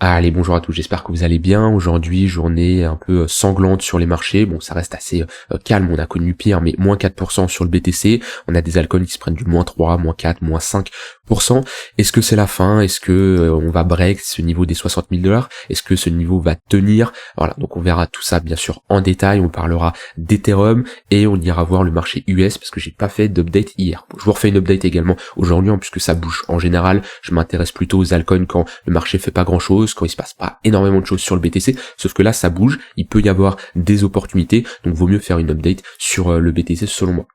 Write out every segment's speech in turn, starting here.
Allez, bonjour à tous, j'espère que vous allez bien. Aujourd'hui, journée un peu sanglante sur les marchés. Bon, ça reste assez calme, on a connu pire, mais moins 4% sur le BTC. On a des altcoins qui se prennent du moins 3, moins 4, moins 5%. Est-ce que c'est la fin? Est-ce que on va break ce niveau des 60 000 $? Est-ce que ce niveau va tenir? Voilà, donc on verra tout ça bien sûr en détail. On parlera d'Ethereum et on ira voir le marché US parce que j'ai pas fait d'update hier. Je vous refais une update également aujourd'hui, puisque ça bouge. En général, je m'intéresse plutôt aux altcoins quand le marché fait pas grand-chose, quand il se passe pas énormément de choses sur le BTC, sauf que là ça bouge, il peut y avoir des opportunités, donc vaut mieux faire une update sur le BTC selon moi.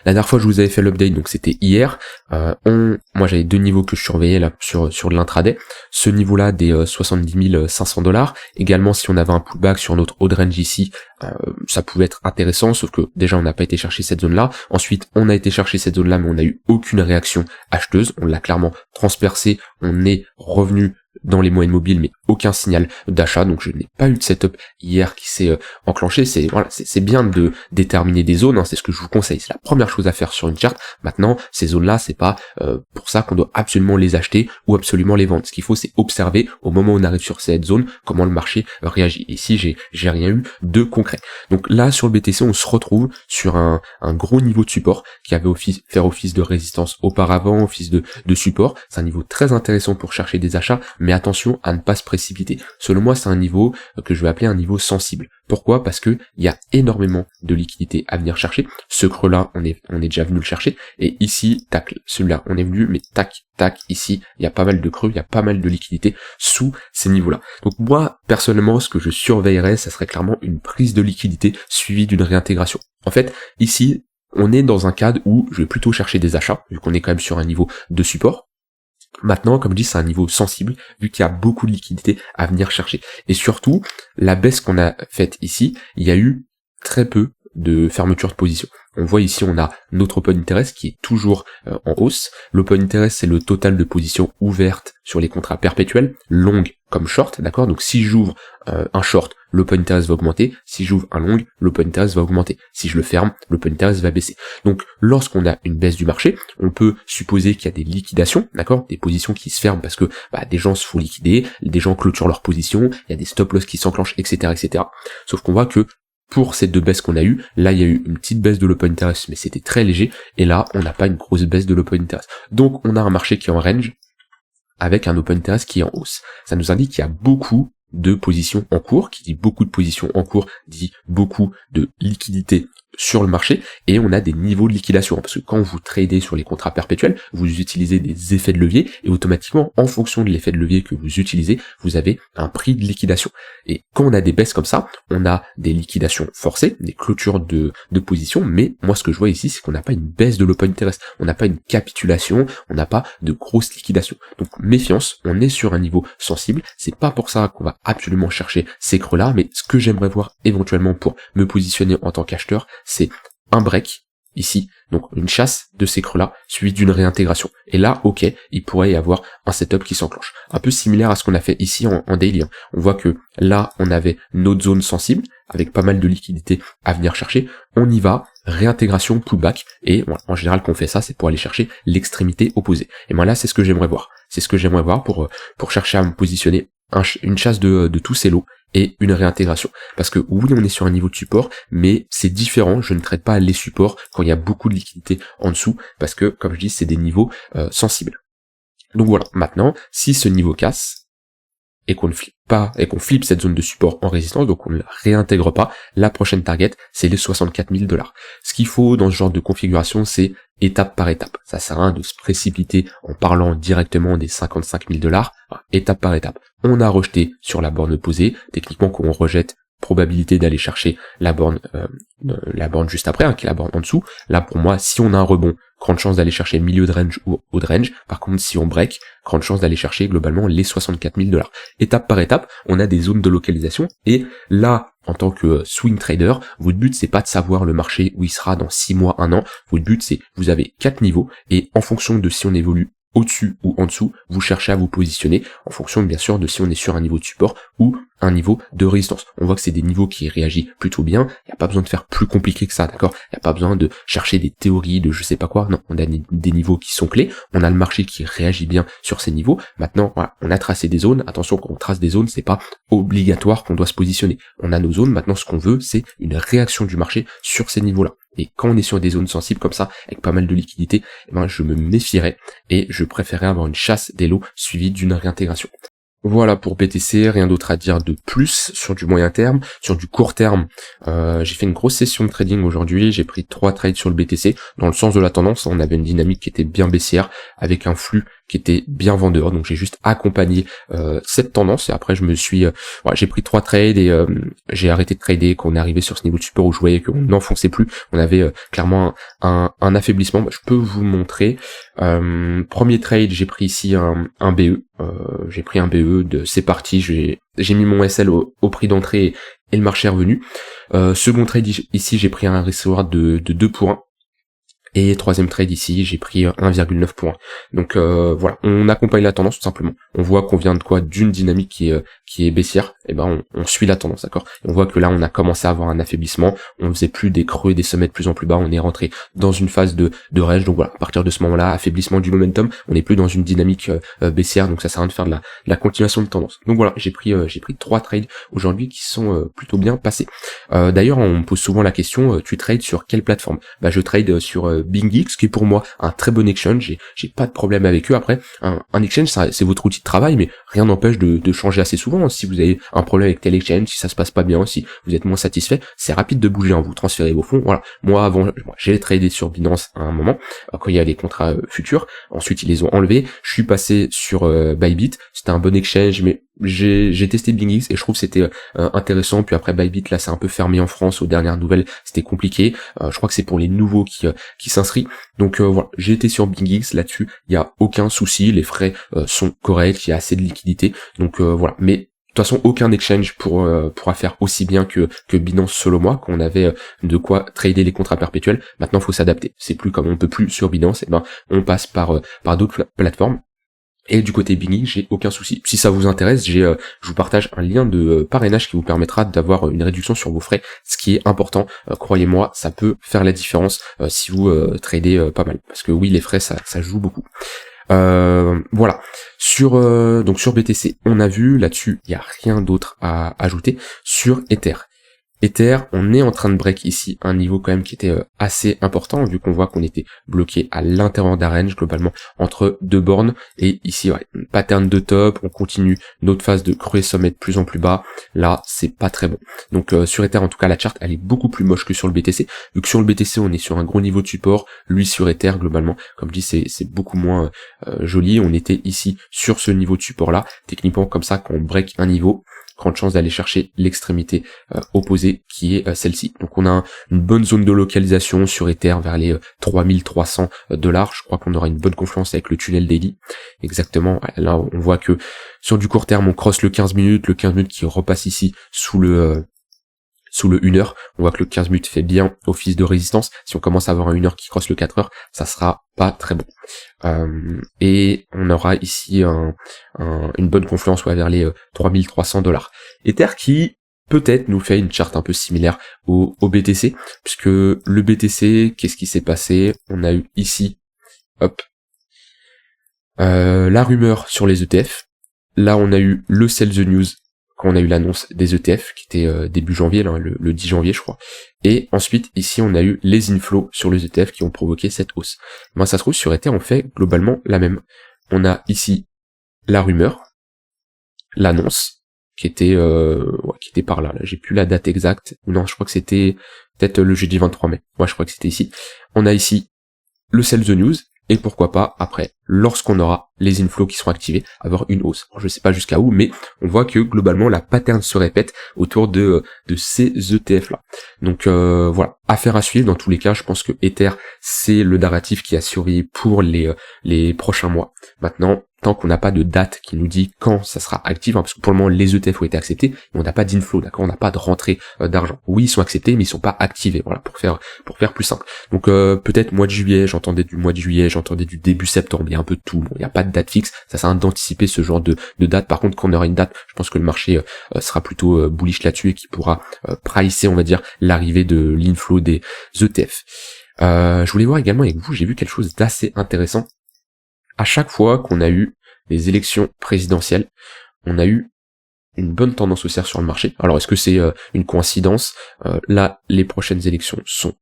La dernière fois je vous avais fait l'update, donc c'était hier, moi j'avais deux niveaux que je surveillais là sur de l'intraday, ce niveau là des 70 500 $, également si on avait un pullback sur notre haut de range ici, ça pouvait être intéressant, sauf que déjà on n'a pas été chercher cette zone là, ensuite on a été chercher cette zone là mais on n'a eu aucune réaction acheteuse, on l'a clairement transpercé, on est revenu dans les moyennes mobiles mais aucun signal d'achat, donc je n'ai pas eu de setup hier qui s'est enclenché. C'est bien de déterminer des zones, c'est ce que je vous conseille, c'est la première chose à faire sur une charte. Maintenant ces zones là c'est pas pour ça qu'on doit absolument les acheter ou absolument les vendre. Ce qu'il faut c'est observer au moment où on arrive sur cette zone comment le marché réagit. Ici j'ai rien eu de concret. Donc là sur le BTC on se retrouve sur un gros niveau de support qui avait faire office de résistance auparavant, office de support. C'est un niveau très intéressant pour chercher des achats, mais attention à ne pas se précipiter. Selon moi, c'est un niveau que je vais appeler un niveau sensible. Pourquoi? Parce que il y a énormément de liquidités à venir chercher. Ce creux-là, on est déjà venu le chercher. Et ici, tac, celui-là, on est venu, mais tac, tac, ici, il y a pas mal de creux, il y a pas mal de liquidités sous ces niveaux-là. Donc moi, personnellement, ce que je surveillerais, ça serait clairement une prise de liquidité suivie d'une réintégration. En fait, ici, on est dans un cadre où je vais plutôt chercher des achats, vu qu'on est quand même sur un niveau de support. Maintenant, comme je dis, c'est un niveau sensible, vu qu'il y a beaucoup de liquidités à venir chercher. Et surtout, la baisse qu'on a faite ici, il y a eu très peu de fermeture de position. On voit ici, on a notre open interest qui est toujours en hausse. L'open interest, c'est le total de positions ouvertes sur les contrats perpétuels, longues comme short, d'accord? Donc si j'ouvre un short, l'open interest va augmenter. Si j'ouvre un long, l'open interest va augmenter. Si je le ferme, l'open interest va baisser. Donc lorsqu'on a une baisse du marché, on peut supposer qu'il y a des liquidations, d'accord? Des positions qui se ferment parce que des gens se font liquider, des gens clôturent leurs positions, il y a des stop loss qui s'enclenchent, etc., etc. Sauf qu'on voit que pour ces deux baisses qu'on a eues, là il y a eu une petite baisse de l'open interest, mais c'était très léger, et là on n'a pas une grosse baisse de l'open interest. Donc on a un marché qui est en range, avec un open interest qui est en hausse. Ça nous indique qu'il y a beaucoup de positions en cours, qui dit beaucoup de positions en cours, dit beaucoup de liquidité sur le marché, et on a des niveaux de liquidation, parce que quand vous tradez sur les contrats perpétuels, vous utilisez des effets de levier, et automatiquement, en fonction de l'effet de levier que vous utilisez, vous avez un prix de liquidation. Et quand on a des baisses comme ça, on a des liquidations forcées, des clôtures de position, mais moi ce que je vois ici, c'est qu'on n'a pas une baisse de l'open interest, on n'a pas une capitulation, on n'a pas de grosse liquidation. Donc méfiance, on est sur un niveau sensible, c'est pas pour ça qu'on va absolument chercher ces creux-là, mais ce que j'aimerais voir éventuellement pour me positionner en tant qu'acheteur, c'est un break ici, donc une chasse de ces creux-là, suivi d'une réintégration. Et là, ok, il pourrait y avoir un setup qui s'enclenche. Un peu similaire à ce qu'on a fait ici en daily. On voit que là, on avait notre zone sensible, avec pas mal de liquidités à venir chercher. On y va, réintégration, pullback, et voilà, en général, qu'on fait ça, c'est pour aller chercher l'extrémité opposée. Et moi là, c'est ce que j'aimerais voir. C'est ce que j'aimerais voir pour chercher à me positionner une chasse de tous ces lots et une réintégration. Parce que oui, on est sur un niveau de support, mais c'est différent, je ne traite pas les supports quand il y a beaucoup de liquidité en dessous, parce que, comme je dis, c'est des niveaux sensibles. Donc voilà, maintenant, si ce niveau casse, et qu'on ne flippe pas, et qu'on flippe cette zone de support en résistance, donc on ne la réintègre pas, la prochaine target, c'est les 64 000 $. Ce qu'il faut dans ce genre de configuration, c'est étape par étape. Ça sert à rien de se précipiter en parlant directement des 55 000 $, étape par étape. On a rejeté sur la borne opposée, techniquement quand on rejette, probabilité d'aller chercher la borne juste après, qui est la borne en dessous. Là pour moi, si on a un rebond, grande chance d'aller chercher milieu de range ou haut de range. Par contre, si on break, grande chance d'aller chercher globalement les 64 000 $. Étape par étape, on a des zones de localisation, et là, en tant que swing trader, votre but c'est pas de savoir le marché où il sera dans 6 mois, 1 an, votre but c'est, vous avez 4 niveaux, et en fonction de si on évolue au-dessus ou en dessous, vous cherchez à vous positionner, en fonction bien sûr de si on est sur un niveau de support ou un niveau de résistance. On voit que c'est des niveaux qui réagissent plutôt bien, il n'y a pas besoin de faire plus compliqué que ça, d'accord? Il n'y a pas besoin de chercher des théories de je sais pas quoi, non, on a des niveaux qui sont clés, on a le marché qui réagit bien sur ces niveaux. Maintenant, voilà, on a tracé des zones, attention, quand on trace des zones, c'est pas obligatoire qu'on doit se positionner. On a nos zones, maintenant ce qu'on veut, c'est une réaction du marché sur ces niveaux-là. Et quand on est sur des zones sensibles comme ça, avec pas mal de liquidités, eh ben, je me méfierais et je préférerais avoir une chasse des lots suivie d'une réintégration. Voilà pour BTC, rien d'autre à dire de plus sur du moyen terme. Sur du court terme, j'ai fait une grosse session de trading aujourd'hui, j'ai pris 3 trades sur le BTC, dans le sens de la tendance, on avait une dynamique qui était bien baissière, avec un flux qui était bien vendeur, donc j'ai juste accompagné cette tendance, et après je me suis j'ai pris 3 trades et j'ai arrêté de trader quand on est arrivé sur ce niveau de support où je voyais qu'on n'enfonçait plus, on avait clairement un affaiblissement. Je peux vous montrer. Premier trade, j'ai pris ici un BE, j'ai pris un BE, c'est parti, j'ai mis mon SL au prix d'entrée et le marché est revenu. Second trade ici, j'ai pris un reward de 2 pour 1. Et troisième trade ici, j'ai pris 1,9 pour 1. Donc voilà, on accompagne la tendance tout simplement. On voit qu'on vient de quoi, d'une dynamique qui est baissière, et ben on suit la tendance, d'accord. On voit que là on a commencé à avoir un affaiblissement, on faisait plus des creux et des sommets de plus en plus bas, on est rentré dans une phase de range. Donc voilà, à partir de ce moment-là, affaiblissement du momentum, on n'est plus dans une dynamique baissière, donc ça sert à rien de faire de la continuation de tendance. Donc voilà, j'ai pris 3 trades aujourd'hui qui sont plutôt bien passés. D'ailleurs, on me pose souvent la question, tu trades sur quelle plateforme? Je trade sur BingX, qui est pour moi un très bon exchange, j'ai pas de problème avec eux. Après, un exchange, c'est votre outil de travail, mais rien n'empêche de changer assez souvent. Si vous avez un problème avec tel exchange, si ça se passe pas bien, si vous êtes moins satisfait, c'est rapide de bouger, vous transférez vos fonds. Voilà. Moi, avant, j'ai tradé sur Binance à un moment, quand il y a les contrats futurs. Ensuite, ils les ont enlevés. Je suis passé sur Bybit. C'était un bon exchange, mais j'ai testé BingX et je trouve que c'était intéressant. Puis après Bybit, là c'est un peu fermé en France, aux dernières nouvelles c'était compliqué. Je crois que c'est pour les nouveaux qui s'inscrivent. Donc voilà, j'ai été sur BingX, là-dessus il y a aucun souci, les frais sont corrects, il y a assez de liquidité. Donc voilà, mais de toute façon aucun exchange pourra faire aussi bien que Binance selon moi, qu'on avait de quoi trader les contrats perpétuels. Maintenant faut s'adapter, c'est plus comme on peut plus sur Binance, et on passe par d'autres plateformes. Et du côté BingX, j'ai aucun souci. Si ça vous intéresse, je vous partage un lien de parrainage qui vous permettra d'avoir une réduction sur vos frais, ce qui est important. Croyez-moi, ça peut faire la différence si vous tradez pas mal. Parce que oui, les frais, ça joue beaucoup. Voilà. Donc sur BTC, on a vu, là-dessus, il n'y a rien d'autre à ajouter. Sur Ether, on est en train de break ici un niveau quand même qui était assez important, vu qu'on voit qu'on était bloqué à l'intérieur d'un range globalement entre 2 bornes, et ici une pattern de top, on continue notre phase de creux et sommet de plus en plus bas. Là c'est pas très bon. Donc sur Ether en tout cas la charte elle est beaucoup plus moche que sur le BTC, vu que sur le BTC on est sur un gros niveau de support, lui sur Ether globalement comme je dis c'est beaucoup moins joli. On était ici sur ce niveau de support là, techniquement comme ça quand on break un niveau, grande chance d'aller chercher l'extrémité opposée qui est celle-ci. Donc on a une bonne zone de localisation sur Ether vers les 3300 $. Je crois qu'on aura une bonne confluence avec le tunnel daily. Exactement, là on voit que sur du court terme on crosse le 15 minutes qui repasse ici sous le 1 heure. On voit que le 15 minutes fait bien office de résistance. Si on commence à avoir un 1 heure qui crosse le 4 heures, ça sera pas très bon. Et on aura ici une bonne confluence vers les 3300 $. Ether qui peut-être nous fait une charte un peu similaire au BTC, puisque le BTC, qu'est-ce qui s'est passé? On a eu ici, la rumeur sur les ETF. Là, on a eu le sell the news quand on a eu l'annonce des ETF, qui était début janvier, là, le 10 janvier je crois. Et ensuite, ici, on a eu les inflows sur les ETF qui ont provoqué cette hausse. Ça se trouve, sur Ether, on fait globalement la même. On a ici la rumeur, l'annonce, qui était par là. J'ai plus la date exacte. Non, je crois que c'était peut-être le jeudi 23 mai. Je crois que c'était ici. On a ici le sell the news, et pourquoi pas, après, lorsqu'on aura les inflows qui seront activés, avoir une hausse. Je sais pas jusqu'à où, mais on voit que globalement la pattern se répète autour de ces ETF là. Donc voilà, affaire à suivre. Dans tous les cas, je pense que Ether c'est le narratif qui a survécu pour les prochains mois. Maintenant, tant qu'on n'a pas de date qui nous dit quand ça sera actif, parce que pour le moment les ETF ont été acceptés, mais on n'a pas d'inflow, d'accord, on n'a pas de rentrée d'argent. Oui, ils sont acceptés, mais ils sont pas activés, voilà, pour faire plus simple. Donc peut-être mois de juillet, j'entendais du mois de juillet, j'entendais du début septembre, il y a un peu de tout, bon, il n'y a pas de date fixe, ça sert à rien d'anticiper ce genre de date. Par contre, quand on aura une date, je pense que le marché sera plutôt bullish là-dessus et qui pourra pricer, on va dire, l'arrivée de l'inflow des ETF. Je voulais voir également avec vous, j'ai vu quelque chose d'assez intéressant. À chaque fois qu'on a eu des élections présidentielles, on a eu une bonne tendance haussière sur le marché. Alors est-ce que c'est une coïncidence? Là, les prochaines élections sont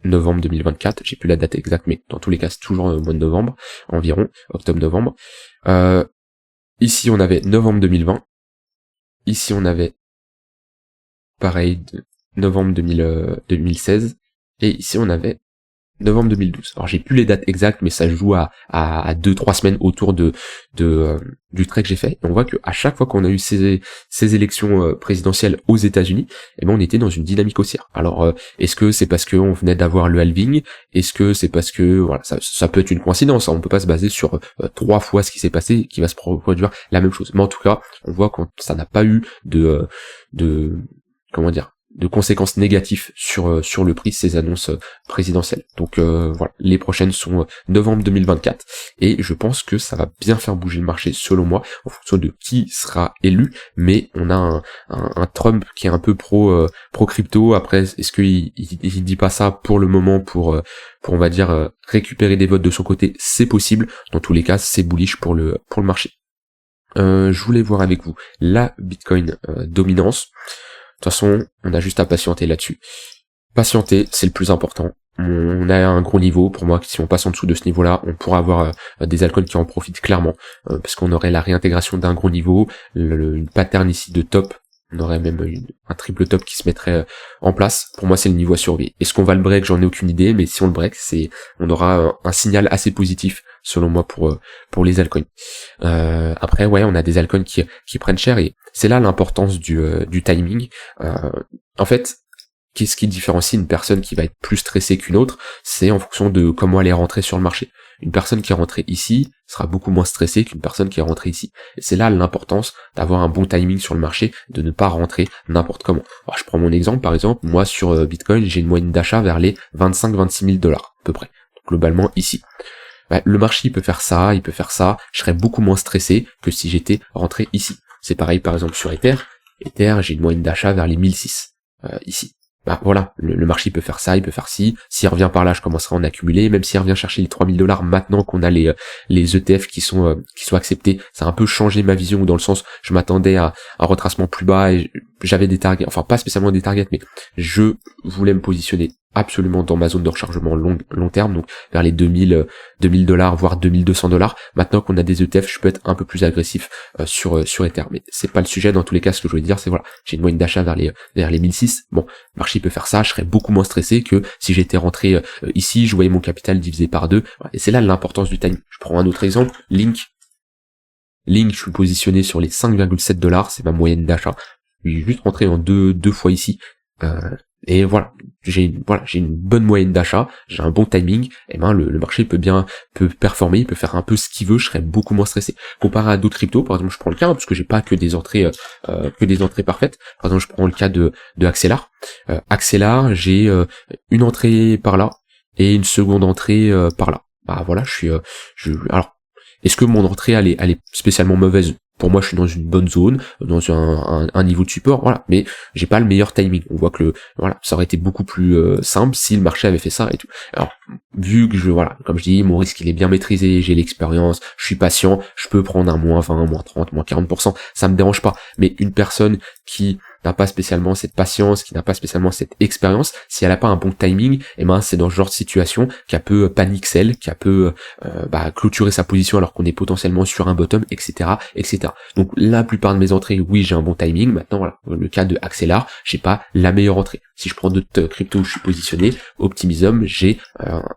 novembre 2024, j'ai plus la date exacte, mais dans tous les cas c'est toujours au mois de novembre, environ, octobre-novembre. Ici on avait novembre 2020, ici on avait pareil novembre 2016, et ici on avait novembre 2012. Alors j'ai plus les dates exactes, mais ça joue à 2-3 semaines autour du trait que j'ai fait. Et on voit que à chaque fois qu'on a eu ces élections présidentielles aux États-Unis, eh ben on était dans une dynamique haussière. Alors est-ce que c'est parce qu'on venait d'avoir le halving? Est-ce que c'est parce que voilà, ça peut être une coïncidence, hein, on peut pas se baser sur 3 fois ce qui s'est passé qui va se produire la même chose. Mais en tout cas, on voit que ça n'a pas eu de comment dire, de conséquences négatives sur le prix de ces annonces présidentielles. Donc voilà, les prochaines sont novembre 2024 et je pense que ça va bien faire bouger le marché selon moi en fonction de qui sera élu, mais on a un Trump qui est un peu pro crypto. Après, est-ce qu'il dit pas ça pour le moment pour on va dire récupérer des votes de son côté? C'est possible. Dans tous les cas, c'est bullish pour le marché. Je voulais voir avec vous la Bitcoin dominance. De toute façon, on a juste à patienter là-dessus. Patienter, c'est le plus important. On a un gros niveau, pour moi, si on passe en dessous de ce niveau-là, on pourra avoir des altcoins qui en profitent clairement, parce qu'on aurait la réintégration d'un gros niveau, une pattern ici de top, on aurait même un triple top qui se mettrait en place. Pour moi, c'est le niveau à surveiller. Est-ce qu'on va le break? J'en ai aucune idée, mais si on le break, on aura un signal assez positif, selon moi, pour les altcoins. Après, ouais, on a des altcoins qui prennent cher, et c'est là l'importance du timing. En fait, qu'est-ce qui différencie une personne qui va être plus stressée qu'une autre? C'est en fonction de comment elle est rentrée sur le marché. Une personne qui est rentrée ici sera beaucoup moins stressée qu'une personne qui est rentrée ici. Et c'est là l'importance d'avoir un bon timing sur le marché, de ne pas rentrer n'importe comment. Alors, je prends mon exemple, par exemple, moi sur Bitcoin, j'ai une moyenne d'achat vers les 25-26 000 $, à peu près. Donc, globalement ici. Bah, le marché il peut faire ça, je serais beaucoup moins stressé que si j'étais rentré ici. C'est pareil par exemple sur Ether, j'ai une moyenne d'achat vers les 1006, ici. Bah voilà, le marché peut faire ça, il peut faire ci, s'il revient par là, je commencerai à en accumuler, même s'il revient chercher les 3 000 $ maintenant qu'on a les ETF qui sont acceptés, ça a un peu changé ma vision, dans le sens, je m'attendais à un retracement plus bas, et j'avais des targets, enfin pas spécialement des targets, mais je voulais me positionner absolument dans ma zone de rechargement long terme, donc vers les 2000 $, voire 2200 $. Maintenant qu'on a des ETF, je peux être un peu plus agressif sur Ether, mais c'est pas le sujet. Dans tous les cas, ce que je voulais dire, c'est voilà, j'ai une moyenne d'achat vers les 1006. Bon, le marché peut faire ça, je serais beaucoup moins stressé que si j'étais rentré ici, je voyais mon capital divisé par 2. Voilà, et c'est là l'importance du timing. Je prends un autre exemple, Link, je suis positionné sur les 5,7 $, c'est ma moyenne d'achat. Je suis juste rentré en deux fois ici. Et voilà, j'ai une bonne moyenne d'achat, j'ai un bon timing, et ben le marché peut performer, il peut faire un peu ce qu'il veut, je serais beaucoup moins stressé. Comparé à d'autres cryptos, par exemple, je prends le cas, parce que j'ai pas que des entrées parfaites. Par exemple, je prends le cas de Axelar. Axelar, j'ai une entrée par là et une seconde entrée par là. Bah voilà, alors, est-ce que mon entrée elle est spécialement mauvaise? Pour moi, je suis dans une bonne zone, dans un niveau de support, voilà. Mais j'ai pas le meilleur timing. On voit que ça aurait été beaucoup plus simple si le marché avait fait ça et tout. Alors, vu que comme je dis, mon risque il est bien maîtrisé, j'ai l'expérience, je suis patient, je peux prendre un moins 20, moins 30, moins 40%, ça me dérange pas. Mais une personne qui n'a pas spécialement cette patience, qui n'a pas spécialement cette expérience, si elle n'a pas un bon timing, et ben c'est dans ce genre de situation qu'elle peut panic sell, qu'elle peut clôturer sa position alors qu'on est potentiellement sur un bottom, etc., etc. Donc la plupart de mes entrées, oui, j'ai un bon timing. Maintenant, voilà, le cas de Axelar, j'ai pas la meilleure entrée. Si je prends d'autres cryptos où je suis positionné, Optimism, j'ai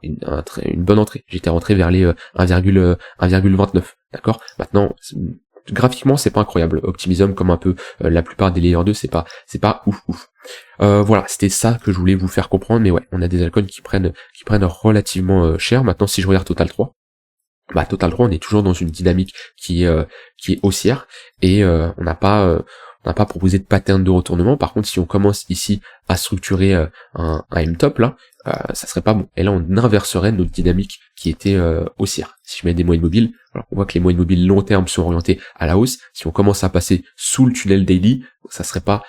une bonne entrée. J'étais rentré vers les 1,29. D'accord. Maintenant, graphiquement, c'est pas incroyable. Optimism, comme un peu la plupart des Layer 2, c'est pas ouf. Voilà, c'était ça que je voulais vous faire comprendre. Mais ouais, on a des altcoins qui prennent relativement cher. Maintenant, si je regarde Total 3, bah Total 3 on est toujours dans une dynamique qui est haussière, et on n'a pas proposé de pattern de retournement. Par contre, si on commence ici à structurer un M-top là, ça serait pas bon. Et là, on inverserait notre dynamique qui était haussière. Si je mets des moyennes mobiles, alors on voit que les moyennes mobiles long terme sont orientées à la hausse. Si on commence à passer sous le tunnel daily, ça serait pas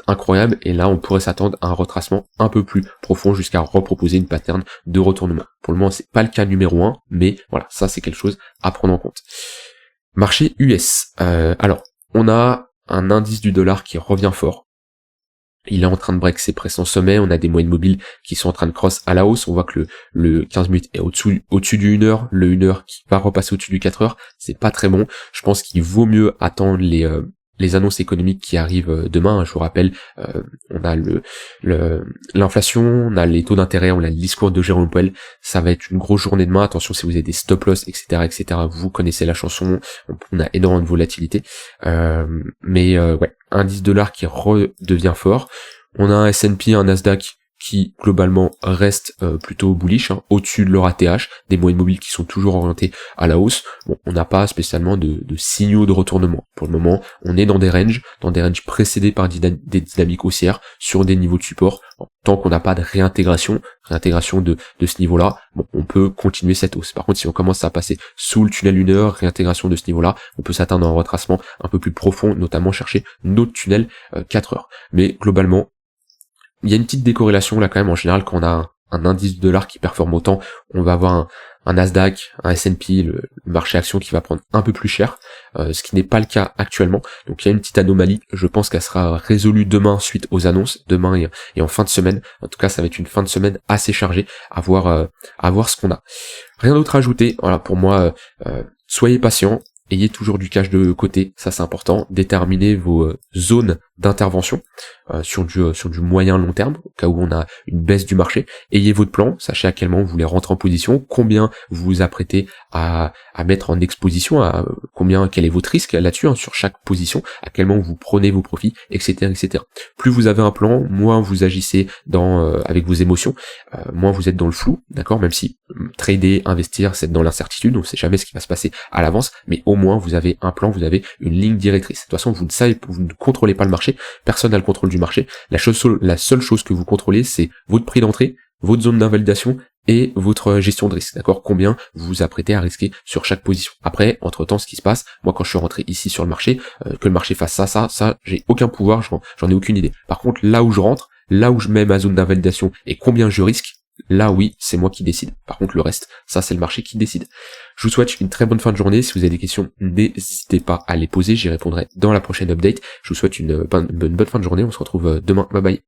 incroyable. Et là, on pourrait s'attendre à un retracement un peu plus profond jusqu'à reproposer une pattern de retournement. Pour le moment, c'est pas le cas numéro 1, mais voilà, ça c'est quelque chose à prendre en compte. Marché US. Alors, on a un indice du dollar qui revient fort. Il est en train de break ses précédents sommets, on a des moyennes mobiles qui sont en train de cross à la hausse, on voit que le 15 minutes est au-dessus du 1 heure, le 1 heure qui va repasser au-dessus du 4 heures, c'est pas très bon. Je pense qu'il vaut mieux attendre les annonces économiques qui arrivent demain. Je vous rappelle, on a l'inflation, on a les taux d'intérêt, on a le discours de Jérôme Powell. Ça va être une grosse journée demain. Attention si vous avez des stop loss, etc. Vous connaissez la chanson. On a énormément de volatilité. Ouais, indice dollar qui redevient fort. On a un S&P, un Nasdaq qui globalement reste plutôt bullish, au-dessus de leur ATH, des moyennes mobiles qui sont toujours orientés à la hausse. Bon, on n'a pas spécialement de signaux de retournement. Pour le moment, on est dans des ranges précédés par des dynamiques haussières sur des niveaux de support. Bon, tant qu'on n'a pas de réintégration de ce niveau-là, bon, on peut continuer cette hausse. Par contre, si on commence à passer sous le tunnel 1 heure, réintégration de ce niveau-là, on peut s'atteindre à un retracement un peu plus profond, notamment chercher notre tunnel 4 heures. Mais globalement, il y a une petite décorrélation là quand même. En général, quand on a un indice de dollar qui performe autant, on va avoir un Nasdaq, un S&P, le marché action qui va prendre un peu plus cher, ce qui n'est pas le cas actuellement. Donc il y a une petite anomalie, je pense qu'elle sera résolue demain suite aux annonces, demain et en fin de semaine. En tout cas, ça va être une fin de semaine assez chargée à voir ce qu'on a. Rien d'autre à ajouter. Voilà, pour moi, soyez patients. Ayez toujours du cash de côté, ça c'est important. Déterminez vos zones d'intervention sur du moyen long terme, au cas où on a une baisse du marché. Ayez votre plan, sachez à quel moment vous voulez rentrer en position, combien vous vous apprêtez à mettre en exposition, quel est votre risque là-dessus, sur chaque position, à quel moment vous prenez vos profits, etc. Plus vous avez un plan, moins vous agissez avec vos émotions, moins vous êtes dans le flou, d'accord, même si trader, investir, c'est dans l'incertitude, on ne sait jamais ce qui va se passer à l'avance, mais au moins vous avez un plan, vous avez une ligne directrice. De toute façon, vous ne contrôlez pas le marché, personne n'a le contrôle du marché. La seule chose que vous contrôlez, c'est votre prix d'entrée, votre zone d'invalidation et votre gestion de risque, d'accord, combien vous vous apprêtez à risquer sur chaque position. Après, entre-temps, ce qui se passe, moi quand je suis rentré ici sur le marché, que le marché fasse ça, j'ai aucun pouvoir, j'en ai aucune idée. Par contre, là où je rentre, là où je mets ma zone d'invalidation et combien je risque, là oui, c'est moi qui décide. Par contre, le reste, ça c'est le marché qui décide. Je vous souhaite une très bonne fin de journée. Si vous avez des questions, n'hésitez pas à les poser, j'y répondrai dans la prochaine update. Je vous souhaite une bonne fin de journée, on se retrouve demain, bye bye.